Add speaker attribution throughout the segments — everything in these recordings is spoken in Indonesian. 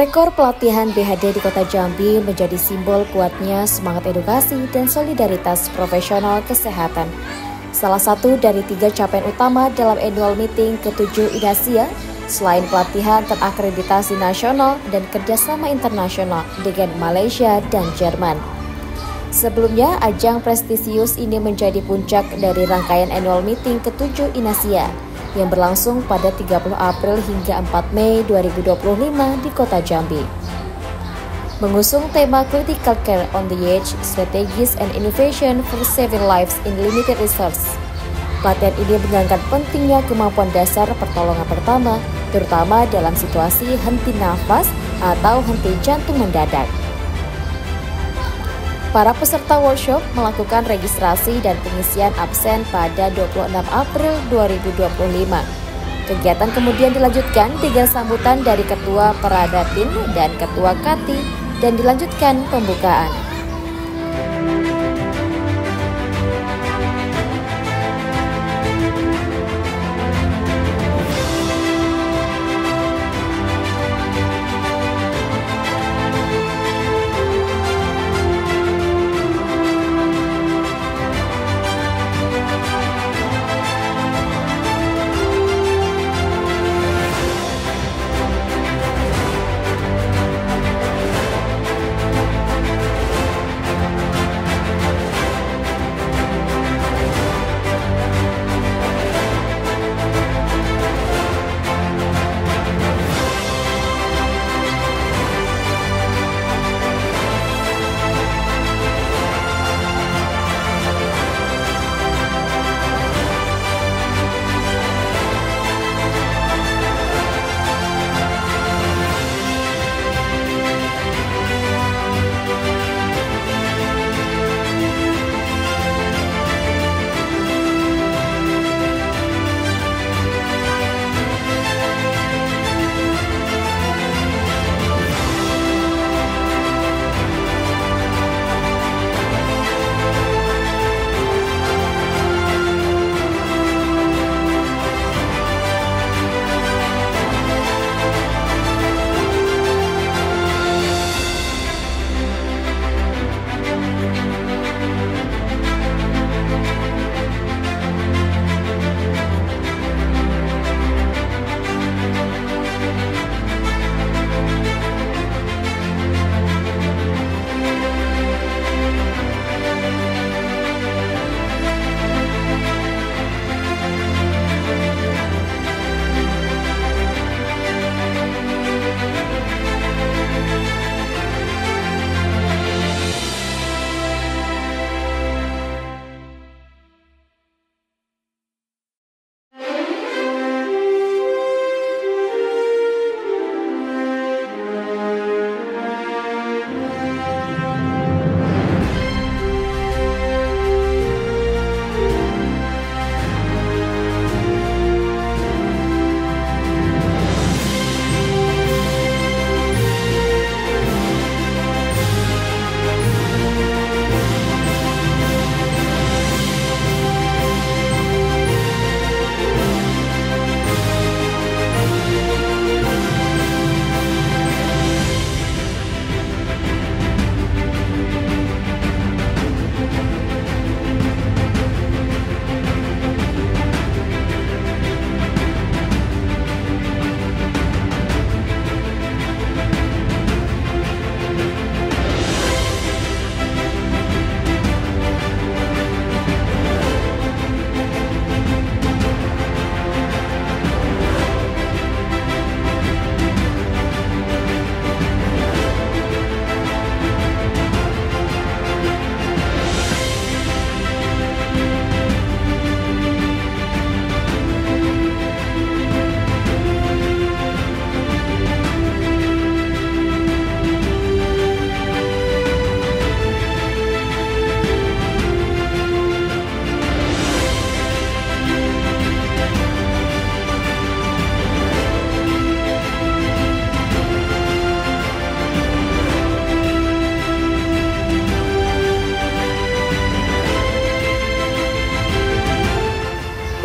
Speaker 1: Rekor pelatihan BHD di Kota Jambi menjadi simbol kuatnya semangat edukasi dan solidaritas profesional kesehatan. Salah satu dari 3 capaian utama dalam annual meeting ke-7 INASIA, selain pelatihan terakreditasi nasional dan kerjasama internasional dengan Malaysia dan Jerman. Sebelumnya, ajang prestisius ini menjadi puncak dari rangkaian annual meeting ke-7 INASIA yang berlangsung pada 30 April hingga 4 Mei 2025 di Kota Jambi. Mengusung tema Critical Care on the Edge, Strategies and Innovation for Saving Lives in Limited Resources. Pelatihan ini mengangkat pentingnya kemampuan dasar pertolongan pertama, terutama dalam situasi henti nafas atau henti jantung mendadak. Para peserta workshop melakukan registrasi dan pengisian absen pada 26 April 2025. Kegiatan kemudian dilanjutkan dengan sambutan dari Ketua Peradatin dan Ketua Kati dan dilanjutkan pembukaan.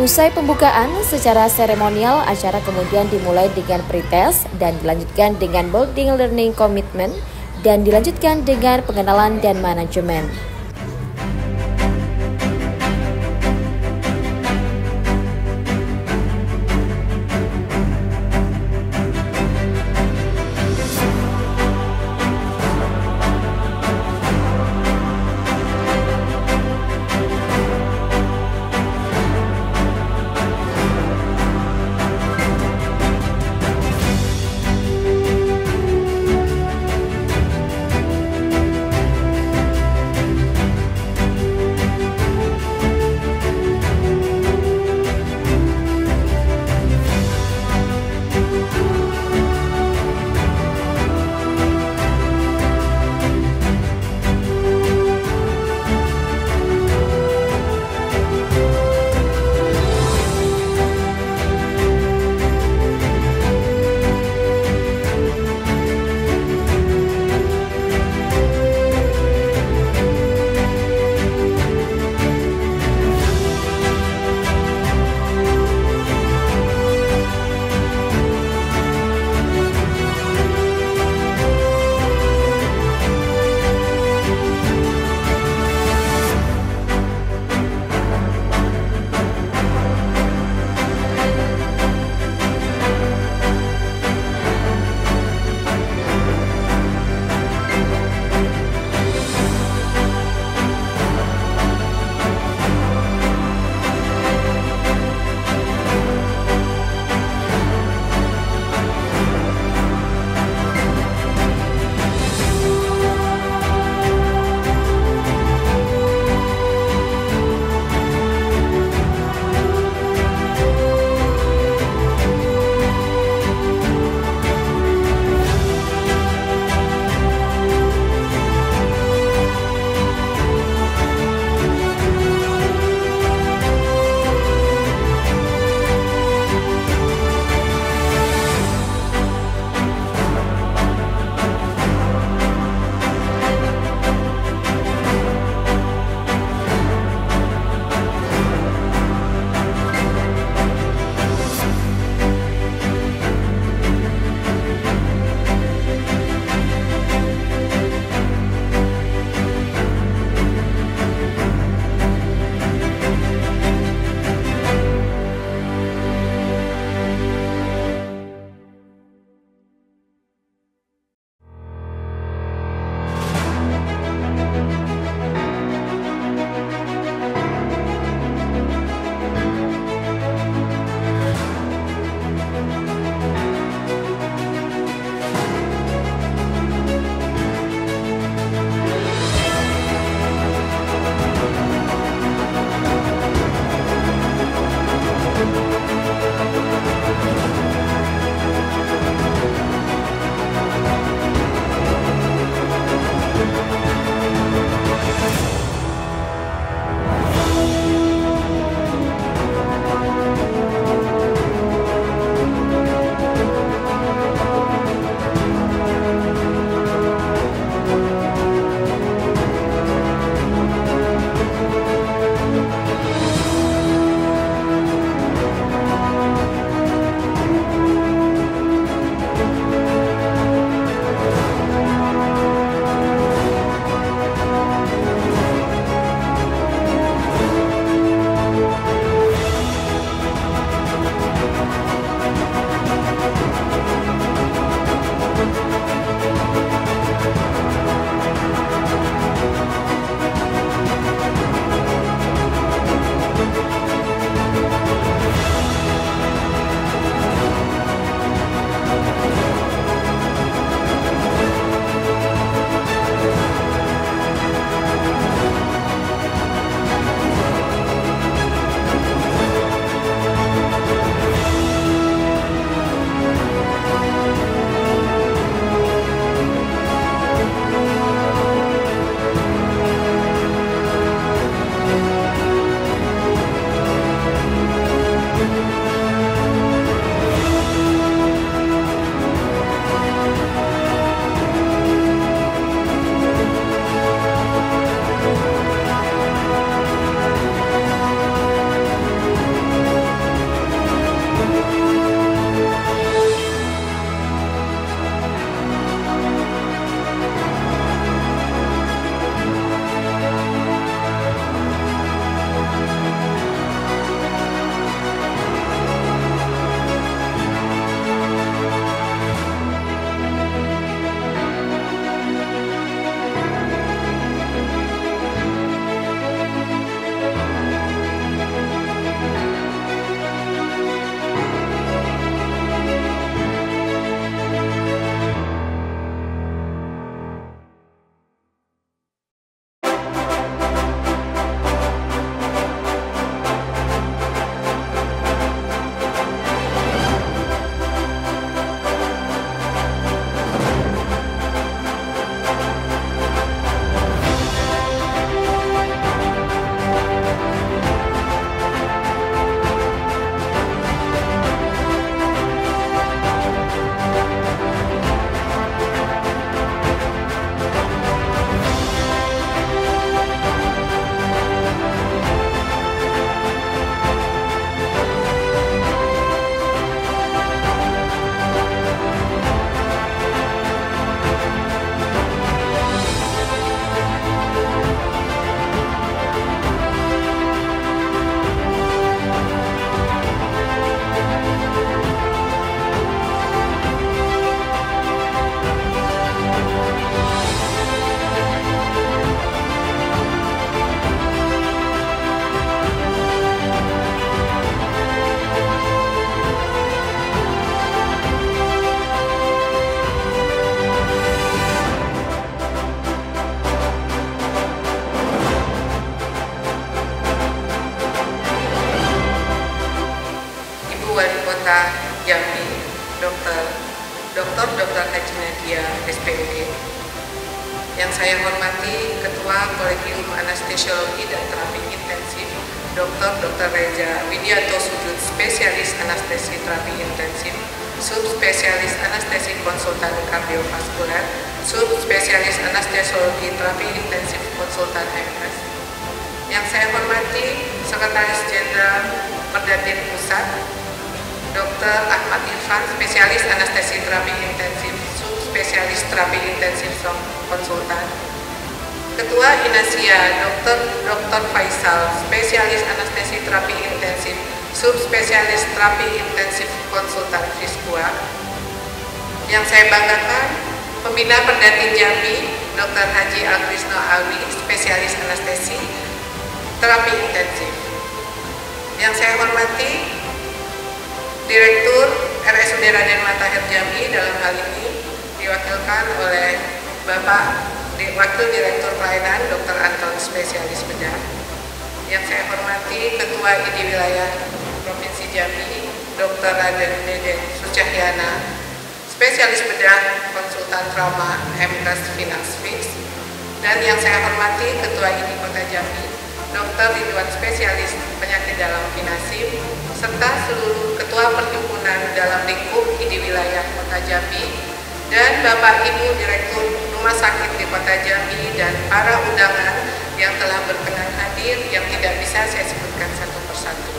Speaker 1: Usai pembukaan secara seremonial, acara kemudian dimulai dengan pretest dan dilanjutkan dengan building learning commitment dan dilanjutkan dengan pengenalan dan manajemen.
Speaker 2: via SPOG. Yang saya hormati Ketua Kolegium Anestesiologi dan Terapi Intensif Dr. Reza Widianto Sujud, Spesialis Anestesi Terapi Intensif, Subspesialis Anestesi Konsultan Kardiovaskuler, Subspesialis Anestesiologi Terapi Intensif Konsultan MS. Yang saya hormati Sekretaris Jenderal Perdatin Pusat Dr. Ahmad Irfan, Spesialis Anestesi Terapi Intensif, Subspesialis Terapi Intensif Konsultan. Ketua Inasia Dr. Faisal, Spesialis Anestesi Terapi Intensif, Subspesialis Terapi Intensif Konsultan Fiskua. Yang saya banggakan, Pembina Perdatin Jambi Dr. Haji Alkrisno Alwi, Spesialis Anestesi Terapi Intensif. Yang saya hormati Direktur RSUD Raden Matahir Jambi, dalam hal ini diwakilkan oleh Bapak Wakil Direktur Pelayanan Dr. Anton, Spesialis Bedah. Yang saya hormati Ketua ID Wilayah Provinsi Jambi Dr. Raden Deden Sucahyana, Spesialis Bedah Konsultan Trauma MKes Finansfix. Dan yang saya hormati Ketua ID Kota Jambi Dr. Ridwan, Spesialis Penyakit Dalam Finasim, serta seluruh Ketua Perhimpunan dalam lingkup ID Wilayah Kota Jambi, dan Bapak Ibu Direktur Rumah Sakit di Kota Jambi, dan para undangan yang telah berkenan hadir yang tidak bisa saya sebutkan satu persatu.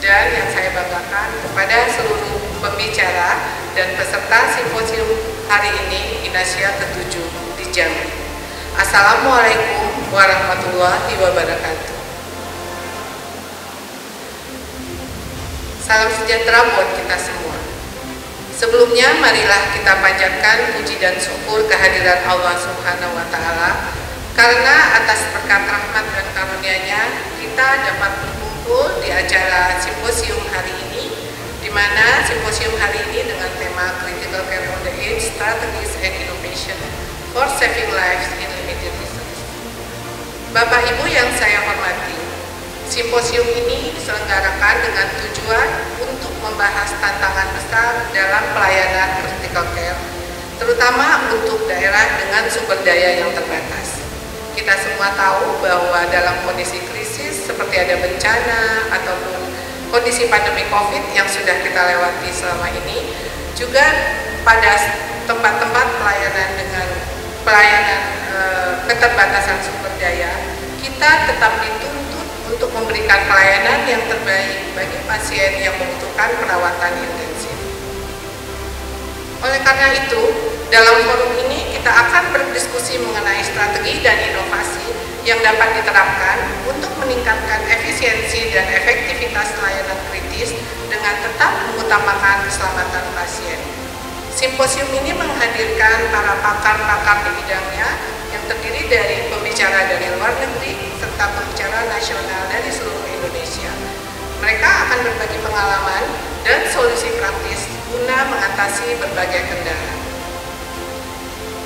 Speaker 2: Dan yang saya banggakan kepada seluruh pembicara dan peserta simposium hari ini Inasia ke-7 di Jambi. Assalamualaikum warahmatullahi wabarakatuh. Salam sejahtera buat kita semua. Sebelumnya, marilah kita panjatkan puji dan syukur kehadiran Allah Subhanahu wa Ta'ala, karena atas berkat rahmat dan karunia-Nya kita dapat berkumpul di acara simposium hari ini, di mana simposium hari ini dengan tema Critical Care on the Edge, Strategies and Innovation for Saving Lives in Limited Resources. Bapak Ibu yang saya hormati, simposium ini diselenggarakan dengan tujuan untuk membahas tantangan besar dalam pelayanan critical care, terutama untuk daerah dengan sumber daya yang terbatas. Kita semua tahu bahwa dalam kondisi krisis seperti ada bencana ataupun kondisi pandemi COVID yang sudah kita lewati selama ini, juga pada tempat-tempat pelayanan dengan keterbatasan sumber daya, kita tetap dituntut untuk memberikan pelayanan yang terbaik bagi pasien yang membutuhkan perawatan intensif. Oleh karena itu, dalam forum ini kita akan berdiskusi mengenai strategi dan inovasi yang dapat diterapkan untuk meningkatkan efisiensi dan efektivitas layanan kritis dengan tetap mengutamakan keselamatan pasien. Simposium ini menghadirkan para pakar-pakar di bidangnya yang terdiri dari pembicara dari luar negeri serta pembicara nasional dari seluruh Indonesia. Mereka akan berbagi pengalaman dan solusi praktis guna mengatasi berbagai kendala.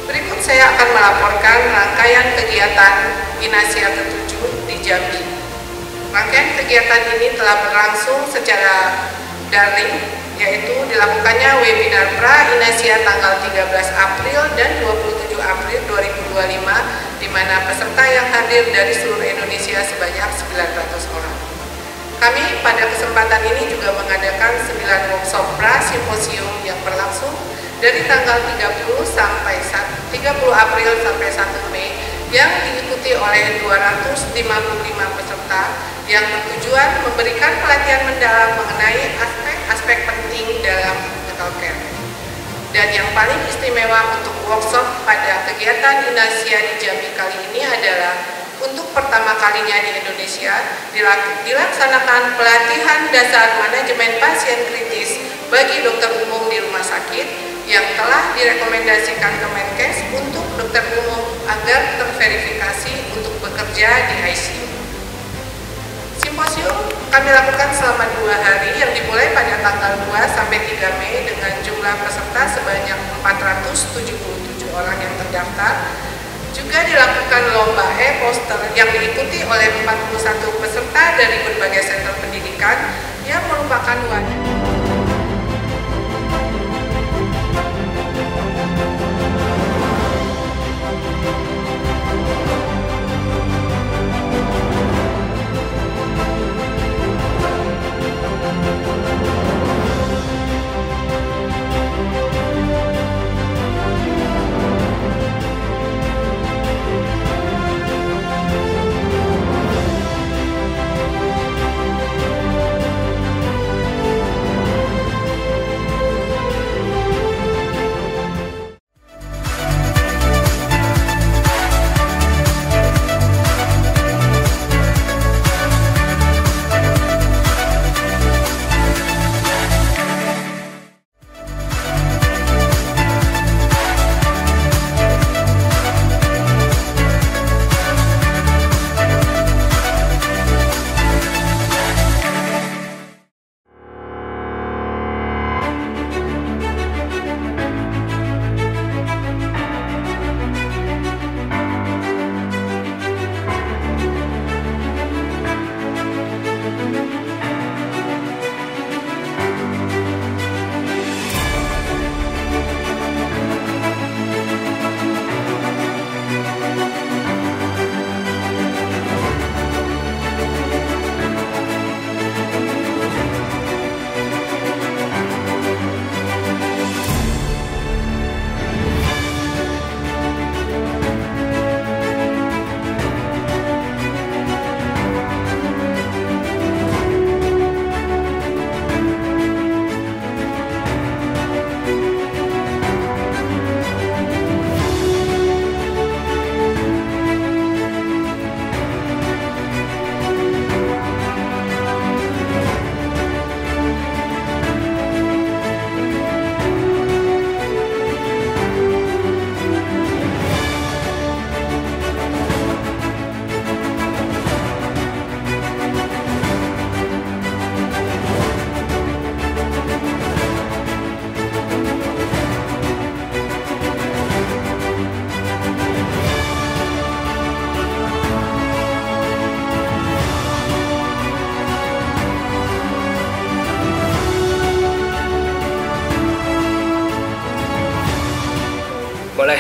Speaker 2: Berikut saya akan melaporkan rangkaian kegiatan Inasia ke-7 di Jambi. Rangkaian kegiatan ini telah berlangsung secara daring, yaitu dilakukannya webinar pra-Inasia tanggal 13 April dan 27 April 2025, di mana peserta yang hadir dari seluruh Indonesia sebanyak 900 orang. Kami pada kesempatan ini juga mengadakan 9 workshop pra-simposium yang berlangsung dari tanggal 30 April sampai 1 Mei yang diikuti oleh 255 peserta yang bertujuan memberikan pelatihan mendalam mengenai aspek-aspek penting dalam critical care. Dan yang paling istimewa untuk workshop pada kegiatan Inasia di Jambi kali ini adalah untuk pertama kalinya di Indonesia dilaksanakan pelatihan dasar manajemen pasien kritis bagi dokter umum di rumah sakit yang telah direkomendasikan Kemenkes untuk dokter umum agar terverifikasi untuk bekerja di ICU. Simposium kami lakukan selama 2 hari yang dimulai pada tanggal 2 sampai 3 Mei dengan jumlah peserta sebanyak 477 orang yang terdaftar. Juga dilakukan lomba e-poster yang diikuti oleh 41 peserta dari berbagai sektor pendidikan yang merupakan wadah.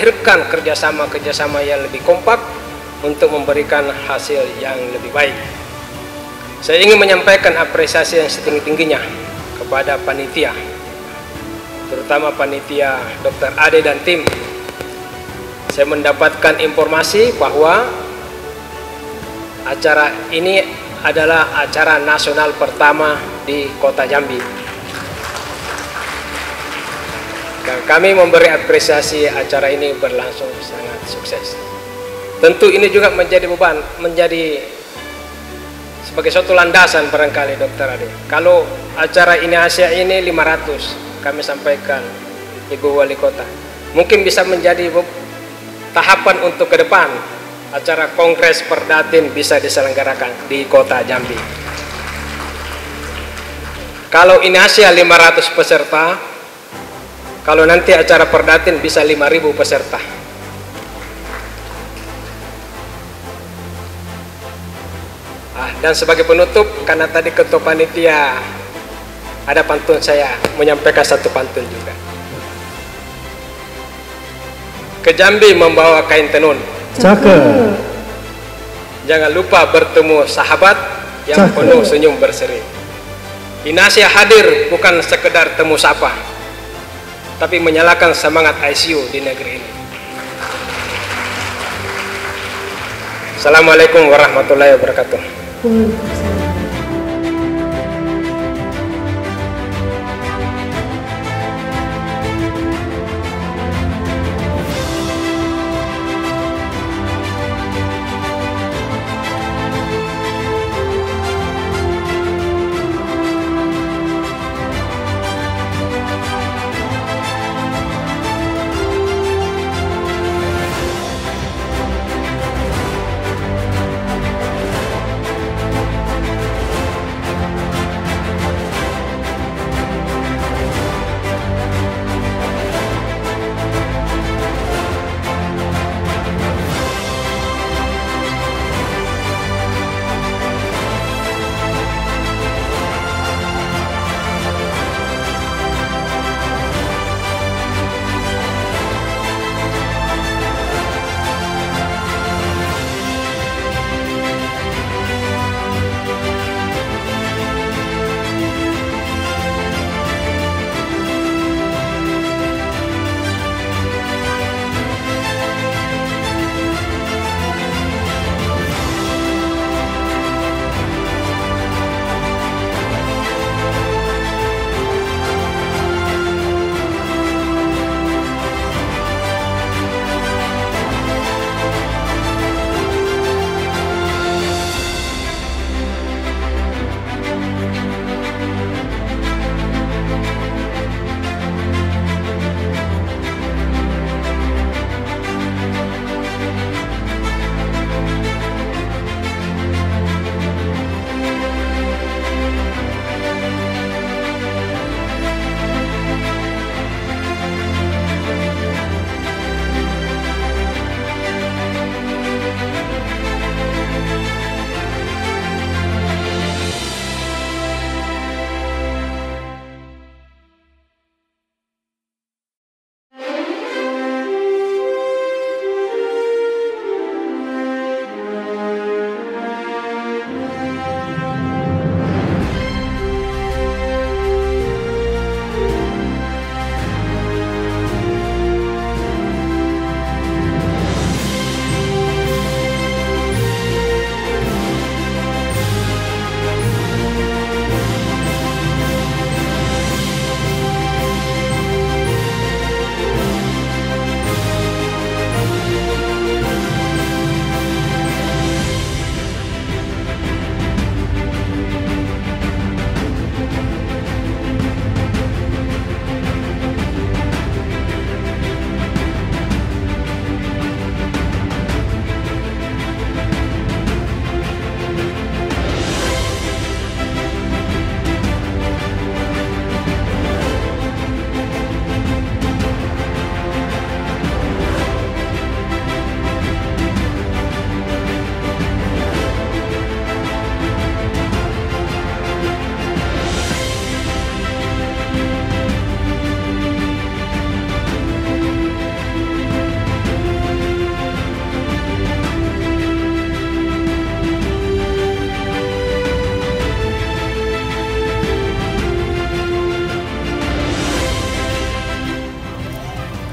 Speaker 3: melahirkan kerjasama yang lebih kompak untuk memberikan hasil yang lebih baik. Saya ingin menyampaikan apresiasi yang setinggi-tingginya kepada panitia, terutama panitia Dr. Ade dan tim. Saya mendapatkan informasi bahwa acara ini adalah acara nasional pertama di Kota Jambi. Dan kami memberi apresiasi acara ini berlangsung sangat sukses. Tentu ini juga menjadi beban, menjadi sebagai suatu landasan barangkali Dr. Ade. Kalau acara ini Asia ini 500, kami sampaikan Ibu Wali Kota. Mungkin bisa menjadi tahapan untuk ke depan, acara Kongres Perdatin bisa diselenggarakan di Kota Jambi. Kalau ini Asia 500 peserta, kalau nanti acara Perdatin bisa 5.000 peserta. Dan sebagai penutup, karena tadi ketua panitia ada pantun, saya menyampaikan satu pantun juga. Ke Jambi membawa kain tenun.
Speaker 4: Cakep.
Speaker 3: Jangan lupa bertemu sahabat yang
Speaker 4: Cakep.
Speaker 3: penuh senyum berseri. Inasia hadir bukan sekedar temu sapa, tapi menyalakan semangat ICU di negeri ini. Assalamualaikum warahmatullahi wabarakatuh.
Speaker 4: Waalaikumsalam.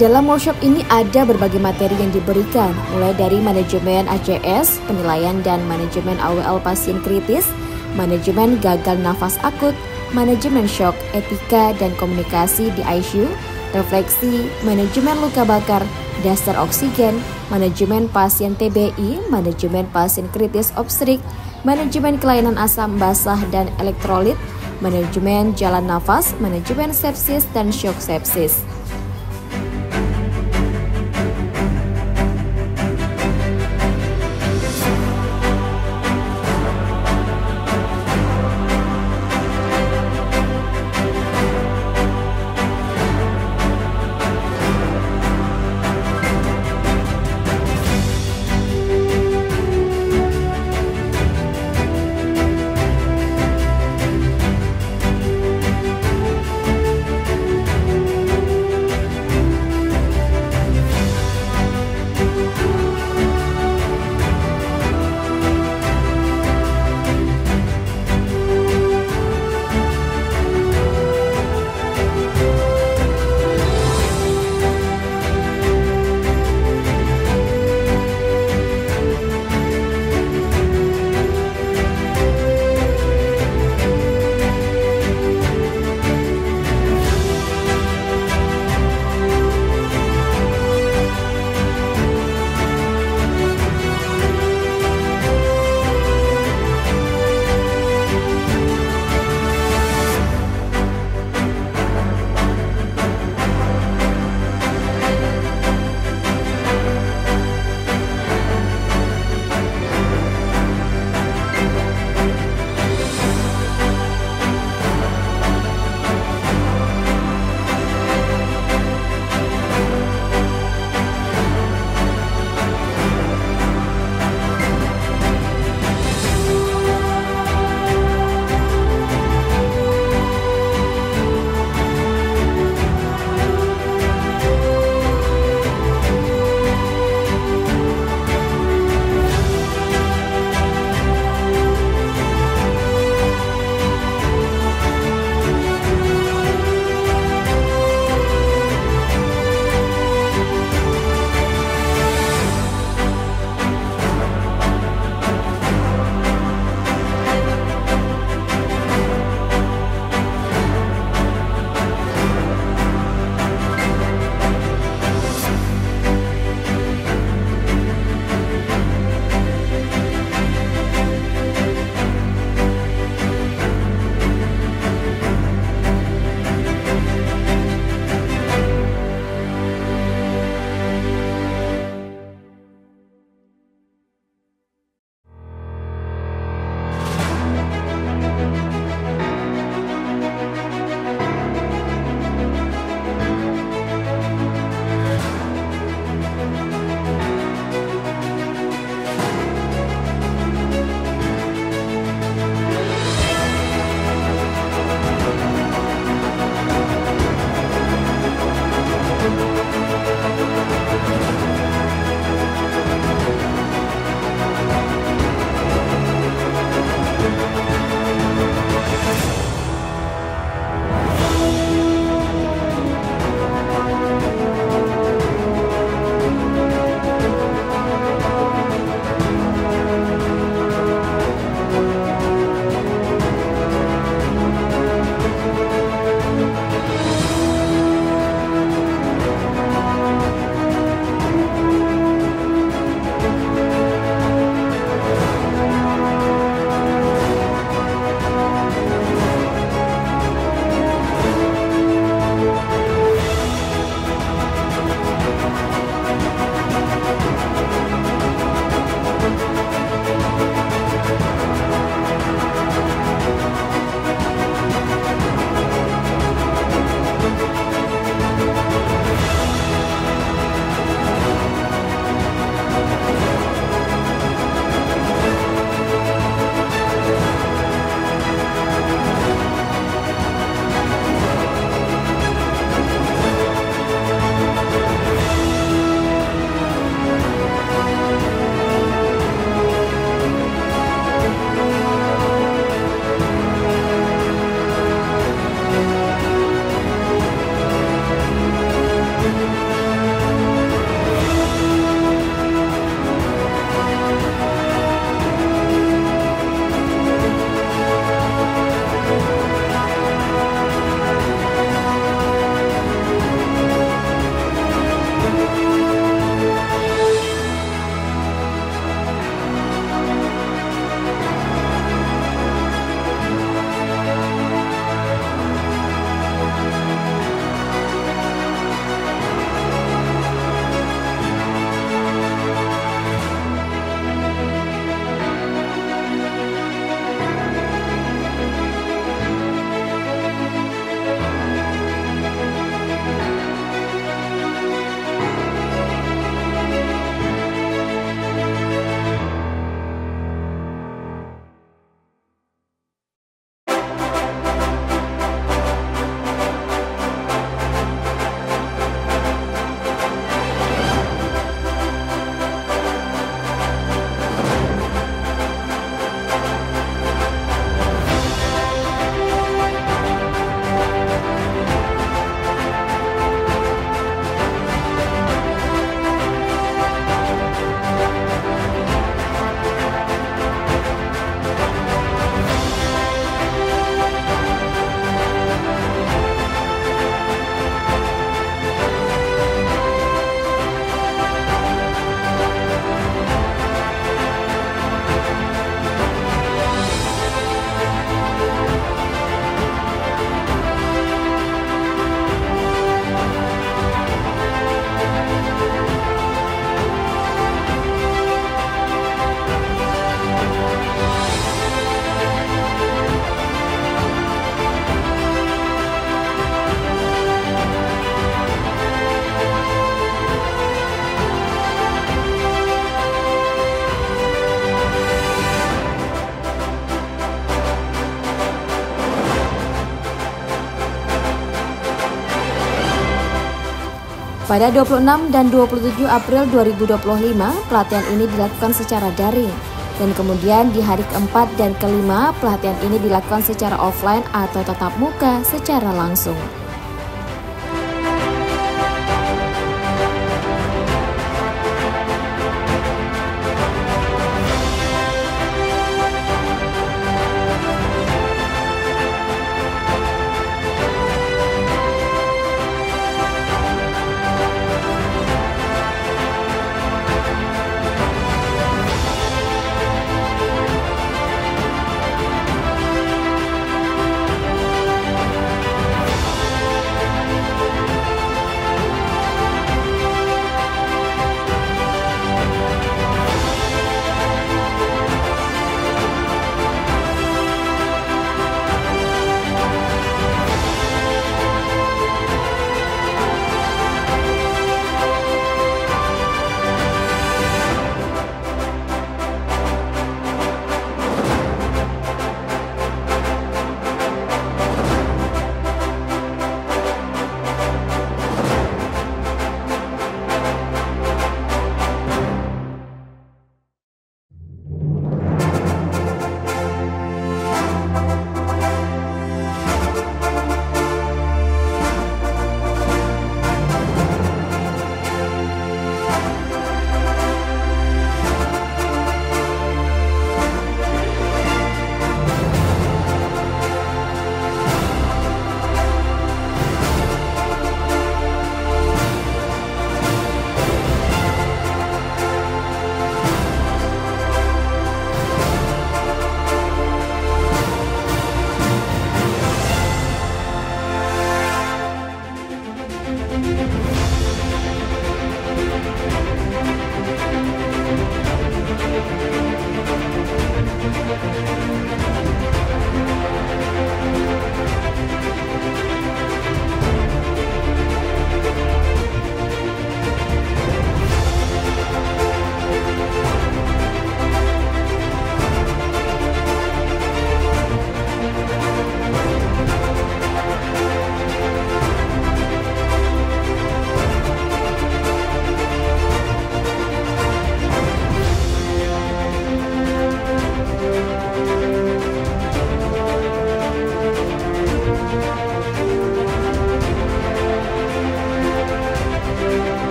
Speaker 1: Dalam workshop ini ada berbagai materi yang diberikan, mulai dari manajemen ACS, penilaian dan manajemen AWL pasien kritis, manajemen gagal nafas akut, manajemen shock, etika dan komunikasi di ICU, refleksi, manajemen luka bakar, dasar oksigen, manajemen pasien TBI, manajemen pasien kritis obstetrik, manajemen kelainan asam basah dan elektrolit, manajemen jalan nafas, manajemen sepsis dan shock sepsis. Pada 26 dan 27 April 2025, pelatihan ini dilakukan secara daring. Dan kemudian di hari keempat dan kelima, pelatihan ini dilakukan secara offline atau tatap muka secara langsung.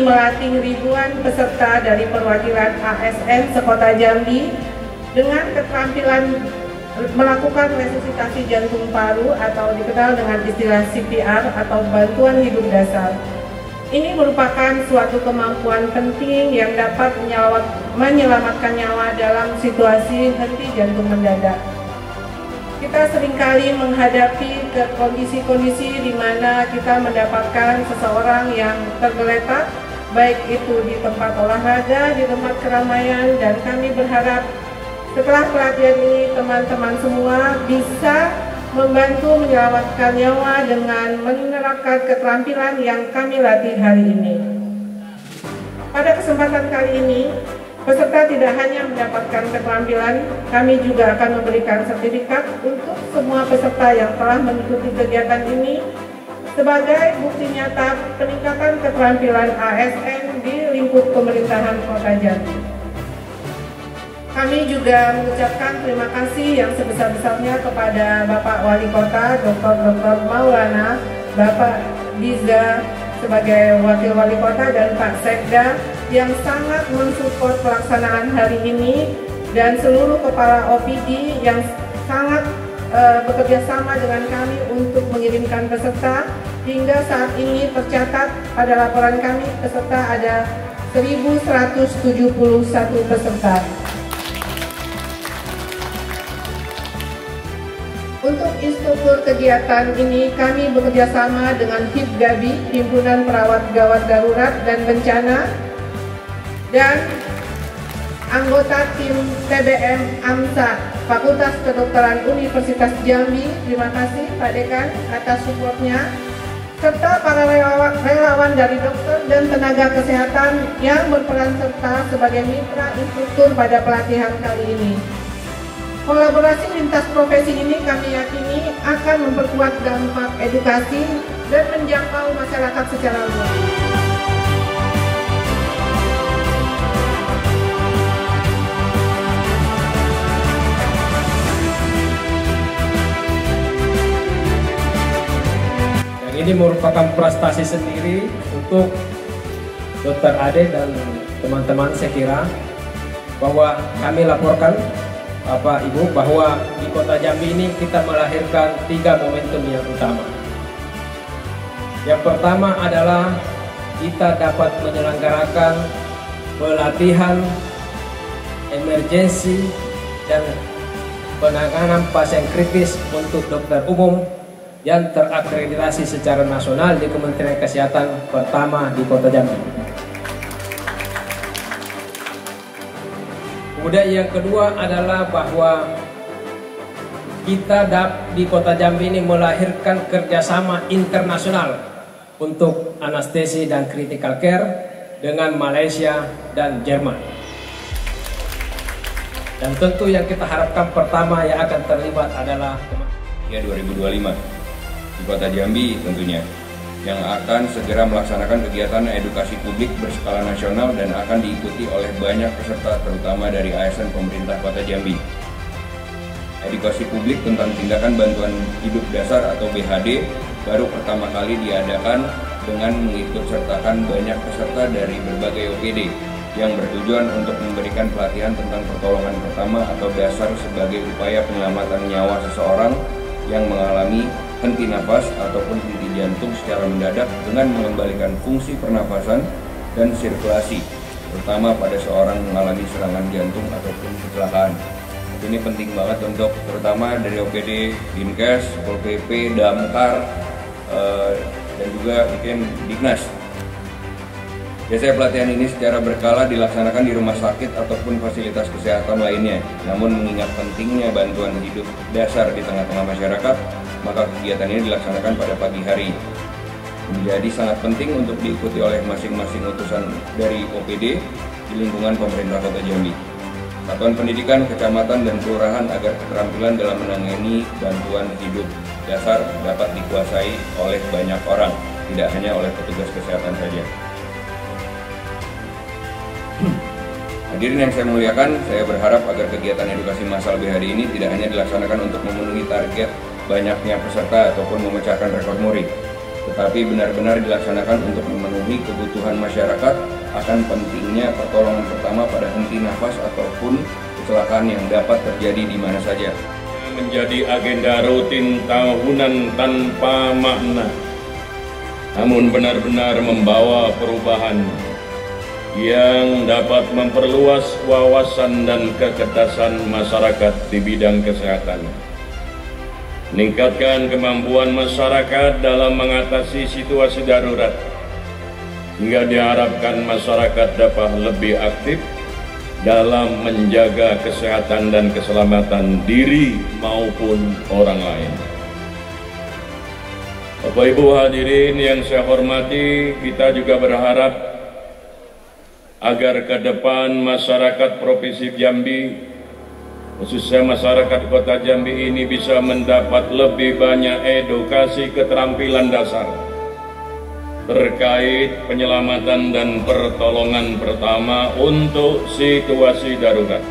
Speaker 2: melatih ribuan peserta dari perwakilan ASN sekota Jambi dengan keterampilan melakukan resusitasi jantung paru atau dikenal dengan istilah CPR atau bantuan hidup dasar. Ini merupakan suatu kemampuan penting yang dapat menyelamatkan nyawa dalam situasi henti jantung mendadak. Kita seringkali menghadapi kondisi-kondisi di mana kita mendapatkan seseorang yang tergeletak, baik itu di tempat olahraga, di tempat keramaian, dan kami berharap setelah pelatihan ini teman-teman semua bisa membantu menyelamatkan nyawa dengan menerapkan keterampilan yang kami latih hari ini. Pada kesempatan kali ini, peserta tidak hanya mendapatkan keterampilan, kami juga akan memberikan sertifikat untuk semua peserta yang telah mengikuti kegiatan ini sebagai bukti nyata peningkatan keterampilan ASN di lingkup pemerintahan Kota Jambi. Kami juga mengucapkan terima kasih yang sebesar-besarnya kepada Bapak Wali Kota, Dr. Maulana, Bapak Diza sebagai Wakil Wali Kota, dan Pak Sekda yang sangat mensupport pelaksanaan hari ini, dan seluruh kepala OPD yang sangat bekerja sama dengan kami untuk mengirimkan peserta. Hingga saat ini tercatat pada laporan kami peserta ada 1.171 peserta. Untuk instruktur kegiatan ini kami bekerja sama dengan HIPGABI, Himpunan Perawat Gawat Darurat dan Bencana, dan anggota tim TBM AMSA Fakultas Kedokteran Universitas Jambi. Terima kasih Pak Dekan atas supportnya, serta para relawan dari dokter dan tenaga kesehatan yang berperan serta sebagai mitra instruktur pada pelatihan kali ini. Kolaborasi lintas profesi ini kami yakini akan memperkuat dampak edukasi dan menjangkau masyarakat secara luas.
Speaker 3: Yang ini merupakan prestasi sendiri untuk Dr. Ade dan teman-teman. Saya kira bahwa kami laporkan Bapak Ibu bahwa di Kota Jambi ini kita melahirkan 3 momentum yang utama. Yang pertama adalah kita dapat menyelenggarakan pelatihan emergensi dan penanganan pasien kritis untuk dokter umum yang terakreditasi secara nasional di Kementerian Kesehatan pertama di Kota Jambi. Kemudian yang kedua adalah bahwa kita di Kota Jambi ini melahirkan kerjasama internasional untuk anestesi dan critical care dengan Malaysia dan Jerman. Dan tentu yang kita harapkan pertama yang akan terlibat adalah
Speaker 5: 2025 di Kota Jambi tentunya, yang akan segera melaksanakan kegiatan edukasi publik berskala nasional dan akan diikuti oleh banyak peserta terutama dari ASN pemerintah Kota Jambi. Edukasi publik tentang tindakan bantuan hidup dasar atau BHD baru pertama kali diadakan dengan mengikut sertakan banyak peserta dari berbagai OPD yang bertujuan untuk memberikan pelatihan tentang pertolongan pertama atau dasar sebagai upaya penyelamatan nyawa seseorang yang mengalami henti nafas ataupun henti jantung secara mendadak dengan mengembalikan fungsi pernapasan dan sirkulasi, terutama pada seorang mengalami serangan jantung ataupun kecelakaan. Ini penting banget untuk terutama dari OPD, Dinkes, Pol PP, Damkar, dan juga mungkin Dignas. Biasanya pelatihan ini secara berkala dilaksanakan di rumah sakit ataupun fasilitas kesehatan lainnya. Namun mengingat pentingnya bantuan hidup dasar di tengah-tengah masyarakat, maka kegiatan ini dilaksanakan pada pagi hari. Menjadi sangat penting untuk diikuti oleh masing-masing utusan dari OPD di lingkungan pemerintah Kota Jambi, satuan pendidikan, kecamatan, dan kelurahan agar keterampilan dalam menangani bantuan hidup dasar dapat dikuasai oleh banyak orang, tidak hanya oleh petugas kesehatan saja. Hadirin yang saya muliakan, saya berharap agar kegiatan edukasi massal BHD ini tidak hanya dilaksanakan untuk memenuhi target banyaknya peserta ataupun memecahkan rekor muri, tetapi benar-benar dilaksanakan untuk memenuhi kebutuhan masyarakat akan pentingnya pertolongan pertama pada henti nafas ataupun kecelakaan yang dapat terjadi di mana saja.
Speaker 6: Menjadi agenda rutin tahunan tanpa makna, namun benar-benar membawa perubahan yang dapat memperluas wawasan dan kecerdasan masyarakat di bidang kesehatan, meningkatkan kemampuan masyarakat dalam mengatasi situasi darurat, hingga diharapkan masyarakat dapat lebih aktif dalam menjaga kesehatan dan keselamatan diri maupun orang lain. Bapak Ibu hadirin yang saya hormati, kita juga berharap agar ke depan masyarakat Provinsi Jambi, khususnya masyarakat Kota Jambi ini bisa mendapat lebih banyak edukasi keterampilan dasar terkait penyelamatan dan pertolongan pertama untuk situasi darurat.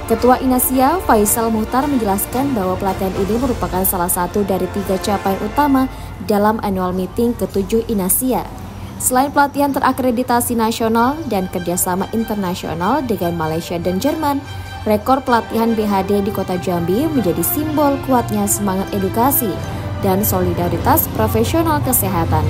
Speaker 1: Ketua Inasia, Faisal Muhtar menjelaskan bahwa pelatihan ini merupakan salah satu dari 3 capaian utama dalam annual meeting ke-7 Inasia. Selain pelatihan terakreditasi nasional dan kerjasama internasional dengan Malaysia dan Jerman, rekor pelatihan BHD di Kota Jambi menjadi simbol kuatnya semangat edukasi dan solidaritas profesional kesehatan.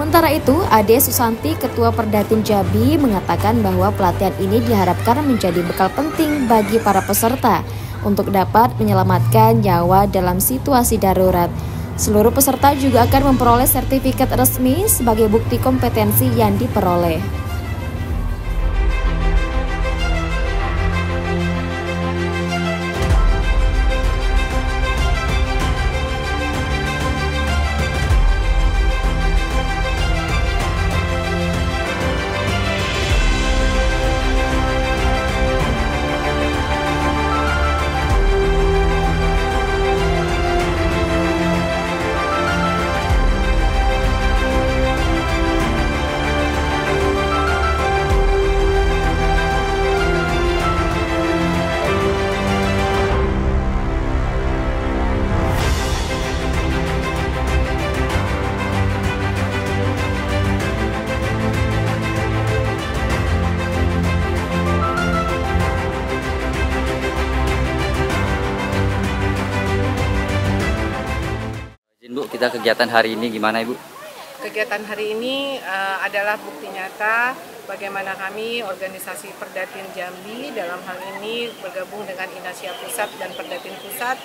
Speaker 1: Sementara itu, Ade Susanti, Ketua Perdatin Jambi, mengatakan bahwa pelatihan ini diharapkan menjadi bekal penting bagi para peserta untuk dapat menyelamatkan nyawa dalam situasi darurat. Seluruh peserta juga akan memperoleh sertifikat resmi sebagai bukti kompetensi yang diperoleh.
Speaker 7: Bu, kita kegiatan hari ini gimana Ibu?
Speaker 2: Kegiatan hari ini adalah bukti nyata bagaimana kami organisasi Perdatin Jambi dalam hal ini bergabung dengan Inasia Pusat dan Perdatin Pusat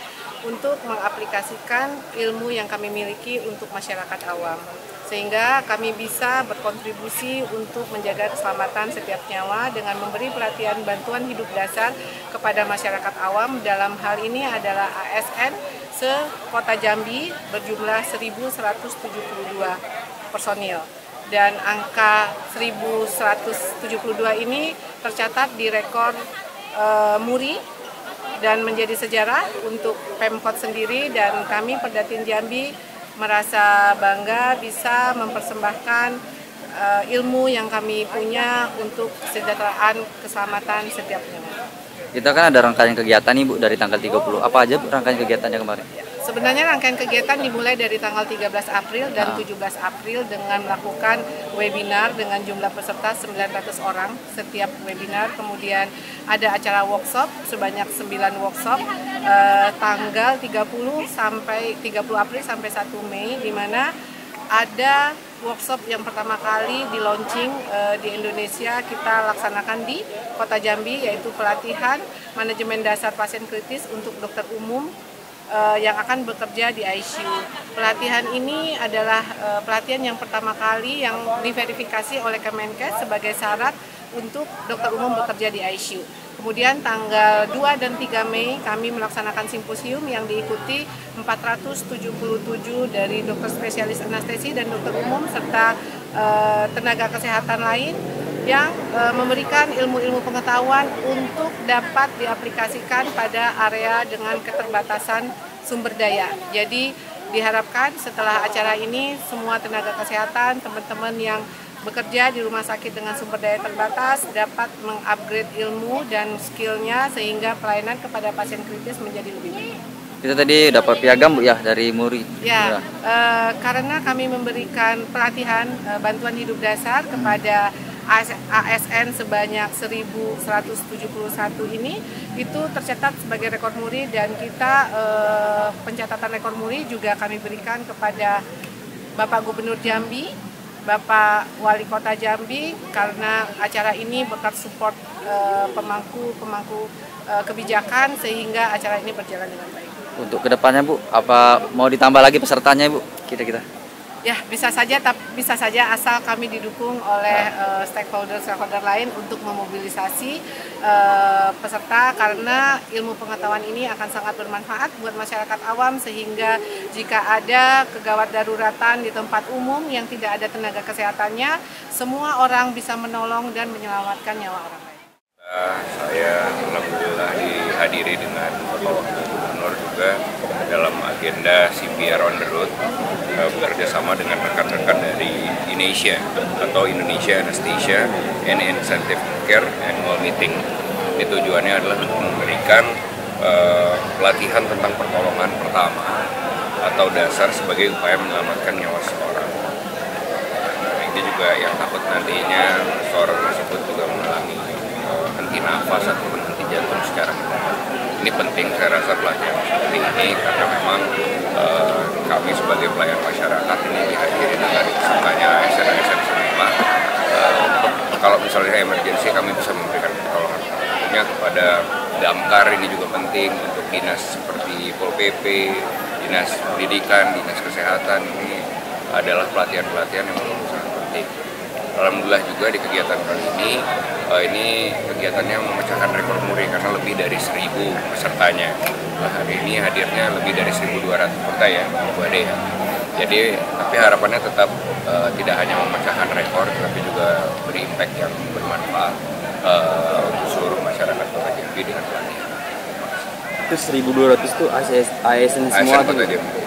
Speaker 2: untuk mengaplikasikan ilmu yang kami miliki untuk masyarakat awam. Sehingga kami bisa berkontribusi untuk menjaga keselamatan setiap nyawa dengan memberi pelatihan bantuan hidup dasar kepada masyarakat awam. Dalam hal ini adalah ASN se-Kota Jambi berjumlah 1.172 personil. Dan angka 1.172 ini tercatat di rekor Muri dan menjadi sejarah untuk Pemkot sendiri, dan kami Perdatin Jambi merasa bangga bisa mempersembahkan ilmu yang kami punya untuk kesejahteraan keselamatan setiap nyawa.
Speaker 7: Kita kan ada rangkaian kegiatan nih Bu dari tanggal 30. Apa aja Bu rangkaian kegiatannya kemarin?
Speaker 2: Sebenarnya rangkaian kegiatan dimulai dari tanggal 13 April dan 17 April dengan melakukan webinar dengan jumlah peserta 900 orang setiap webinar. Kemudian ada acara workshop sebanyak 9 workshop tanggal 30 April sampai 1 Mei, di mana ada workshop yang pertama kali di launching di Indonesia kita laksanakan di Kota Jambi, yaitu pelatihan manajemen dasar pasien kritis untuk dokter umum yang akan bekerja di ICU. Pelatihan ini adalah pelatihan yang pertama kali yang diverifikasi oleh Kemenkes sebagai syarat untuk dokter umum bekerja di ICU. Kemudian tanggal 2 dan 3 Mei kami melaksanakan simposium yang diikuti 477 dari dokter spesialis anestesi dan dokter umum serta tenaga kesehatan lain yang memberikan ilmu-ilmu pengetahuan untuk dapat diaplikasikan pada area dengan keterbatasan sumber daya. Jadi diharapkan setelah acara ini semua tenaga kesehatan, teman-teman yang bekerja di rumah sakit dengan sumber daya terbatas dapat mengupgrade ilmu dan skillnya sehingga pelayanan kepada pasien kritis menjadi lebih baik.
Speaker 7: Kita tadi dapat piagam Bu ya dari Muri.
Speaker 2: Ya, karena kami memberikan pelatihan bantuan hidup dasar kepada ASN sebanyak 1.171 ini, itu tercatat sebagai rekor Muri, dan kita pencatatan rekor Muri juga kami berikan kepada Bapak Gubernur Jambi, Bapak Wali Kota Jambi, karena acara ini berkat support pemangku kebijakan sehingga acara ini berjalan dengan baik. Untuk
Speaker 7: kedepannya Bu, apa mau ditambah lagi pesertanya Bu? Kita
Speaker 2: ya bisa saja asal kami didukung oleh stakeholder lain untuk memobilisasi peserta, karena ilmu pengetahuan ini akan sangat bermanfaat buat masyarakat awam, sehingga jika ada kegawat daruratan di tempat umum yang tidak ada tenaga kesehatannya, semua orang bisa menolong dan menyelamatkan nyawa orang lain.
Speaker 5: Saya alhamdulillah dihadiri dengan Bapak Gubernur juga dalam agenda CPR on the road, bekerja sama dengan rekan-rekan dari Indonesia atau Indonesia Anesthesia and Intensive Care Annual Meeting. Ini tujuannya adalah memberikan pelatihan tentang pertolongan pertama atau dasar sebagai upaya menyelamatkan nyawa seseorang. Ini juga yang takut nantinya seseorang tersebut juga mengalami henti nafas atau henti jantung secara mendadak. Ini penting saya rasa pelatihan seperti ini, karena memang kami sebagai pelayan masyarakat ini dihadiri dengan sukanya misalnya emergency kami bisa memberikan pertolongan. Tentunya kepada Damkar ini juga penting, untuk dinas seperti Pol PP, dinas pendidikan, dinas kesehatan, ini adalah pelatihan-pelatihan yang sangat penting. Alhamdulillah juga di kegiatan kali ini kegiatannya memecahkan rekor muri karena lebih dari 1.000 pesertanya. Hari ini hadirnya lebih dari 1.200 peserta ya, Bu Ade ya. Jadi, tapi harapannya tetap tidak hanya memecahkan rekor, tapi juga beri impact yang bermanfaat untuk seluruh masyarakat Kota Jambi dengan pelatihan.
Speaker 7: Itu 1.200 itu ASN semua
Speaker 5: ASN Kota Jambi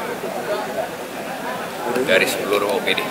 Speaker 5: dari seluruh OPD.